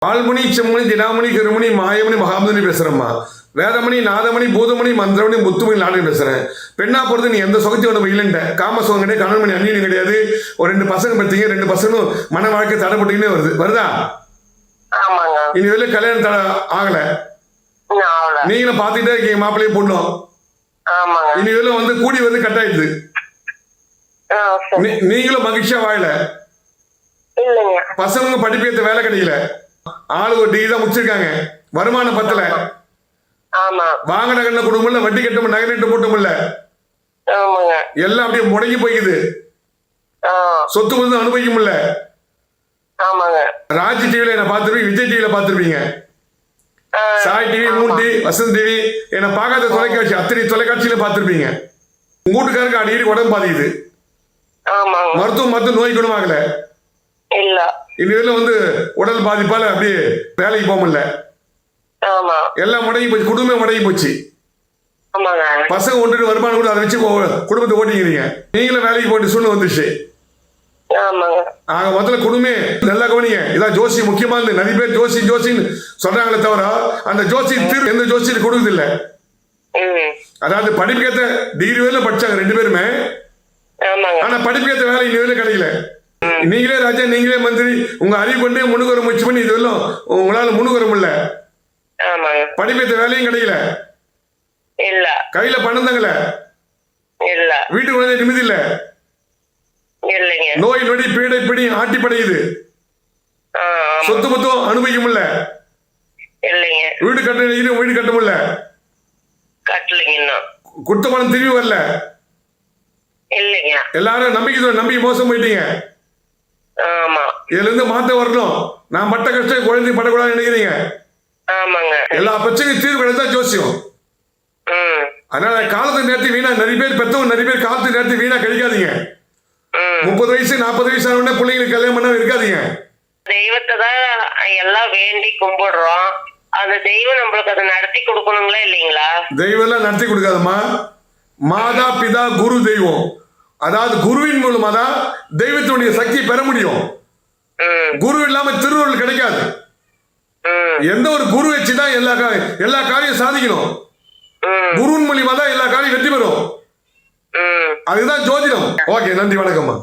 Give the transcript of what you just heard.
பால்மணி செம்மணி தினாமணி கருமணி மாயமணி மகாமணி பேசுறேம்மா. வேதமணி நாதமணி பூதமணி மந்திரமணி முத்துமணி நாடகம் பேசுறேன். பெண்ணா பொறுத்து நீ எந்த சுகத்தையும் ஒன்று இல்லைன்ட்ட. காம சுகம் கிடையாது, கணவன் மணி அந்நியம் கிடையாது. ஒரு 2 பசங்க பத்தீங்க, 2 பசங்களும் மன வாழ்க்கை தடைப்பட்டுக்கினே வருதா? இனி வெளில கல்யாணம் தடை ஆகல, நீங்களும் பாத்துக்கிட்டே இருக்கீங்க மாப்பிள்ளையே பொண்ணும். இனி வெளில வந்து கூடி வந்து கட் ஆயிடுது. நீங்களும் மகிழ்ச்சியா வாழல, பசங்க படிப்பேற்ற வேலை கிடைக்கல, ஆளு ஒரு டிகிரி தான் முடிச்சிருக்காங்க, வருமானம் பத்தல, வாங்கின கண்ண குடும்பம் இல்ல, வட்டி கட்ட நகை நட்டு போட்டும் இல்ல, எல்லாம் அப்படியே முடங்கி போய்க்குது. சொத்து வந்து அனுபவிக்க முடியல. ராஜ் டிவில என்ன பார்த்துருப்பீங்க, விஜய் டிவில பார்த்துருப்பீங்க, Sai TV, Moon TV, Vasanth TV, என்ன பார்க்காத தொலைக்காட்சி அத்தனை தொலைக்காட்சியில பார்த்துருப்பீங்க. வீட்டுக்காருக்கு அடிக்கடி உடம்பு பாதிக்குது, மருத்துவம் நோய் குணமாகல, இதுல வந்து உடல் பாதிப்பால அப்படியே வேலைக்கு போக முடியல, எல்லாம் முடங்கி போச்சு, குடும்பம் முடங்கி போச்சு. பசங்க ஒன்று வருமானம் கூட அதை வச்சு குடும்பத்தை ஓட்டிக்கிறீங்க. நீங்களும் வேலைக்கு போட்டு சூழ்நிலை வந்துச்சு. முதல்ல குடும்பம் நல்லா கவனிங்க. இதான் ஜோசி முக்கியமானது. நிறைய பேர் ஜோசி ஜோசின்னு சொல்றாங்களே தவிர அந்த ஜோசி தீர்வு எந்த ஜோசியும் கொடுக்குது இல்ல. அதாவது படிப்புக்கேற்ற டிகிரி வேலை படிச்சாங்க 2 பேருமே, ஆனா படிப்புக்கேற்ற வேலை இன்னும் வேலை கிடைக்கல. நீங்களே ராஜா, நீங்களே மந்திரி, உங்க அறிவு கொண்டே முன்னுக்கு வர முயற்சி பண்ணி இதுவெல்லாம் உங்களால முன்னுக்கு வர முடியல. படிப்பேற்ற வேலையும் கிடைக்கல, கையில பணம் தாங்கல, வீட்டுக்கு வந்து நிம்மதி இல்ல, நோய் நொடி பீடை பிடி ஆட்டி படையுது, சொத்து மொத்தம் அனுபவிக்க முடியல, வீடு கட்ட வீடு கட்ட முடியல, கொடுத்த பணம் திரும்பி வரல, எல்லாரும் நம்பிக்கை மோசம் போயிட்டீங்க. இதுல இருந்து மாத்த வரணும். நான் பட்ட கஷ்டம் குழந்தை படக்கூடாதுன்னு நினைக்கிறீங்க. எல்லா பிரச்சனையும் தீர்வு கிடைத்தா ஜோசியம். அதனால காலத்தை நேரத்தை வீணா, நிறைய பேர் பெற்றவங்க நிறைய பேர் காலத்தை நேரத்தை வீணா கழிக்காதீங்க. 30 வயசு 40 வயசு ஆன பிள்ளைங்களுக்கு கல்யாணம் பண்ண இருக்காதீங்க. தெய்வத்தை தான் எல்லாம் வேண்டி கும்பிடுறோம். அந்த தெய்வம் நம்மளுக்கு அதை நடத்தி கொடுக்கணுங்களா இல்லைங்களா? தெய்வம் எல்லாம் நடத்தி கொடுக்காதம்மா. மாதா பிதா குரு தெய்வம். அதாவது குருவின் மூலமா தான் தெய்வத்தினுடைய சக்தியை பெற முடியும். குரு இல்லாம திருவருள் கிடைக்காது. எந்த ஒரு குரு வச்சுதான் எல்லா காரியம் சாதிக்கணும். குருவின் மூலியமா தான் எல்லா காரியம் வெற்றி பெறும். அதுதான் ஜோதிடம். ஓகே, நன்றி, வணக்கம்மா.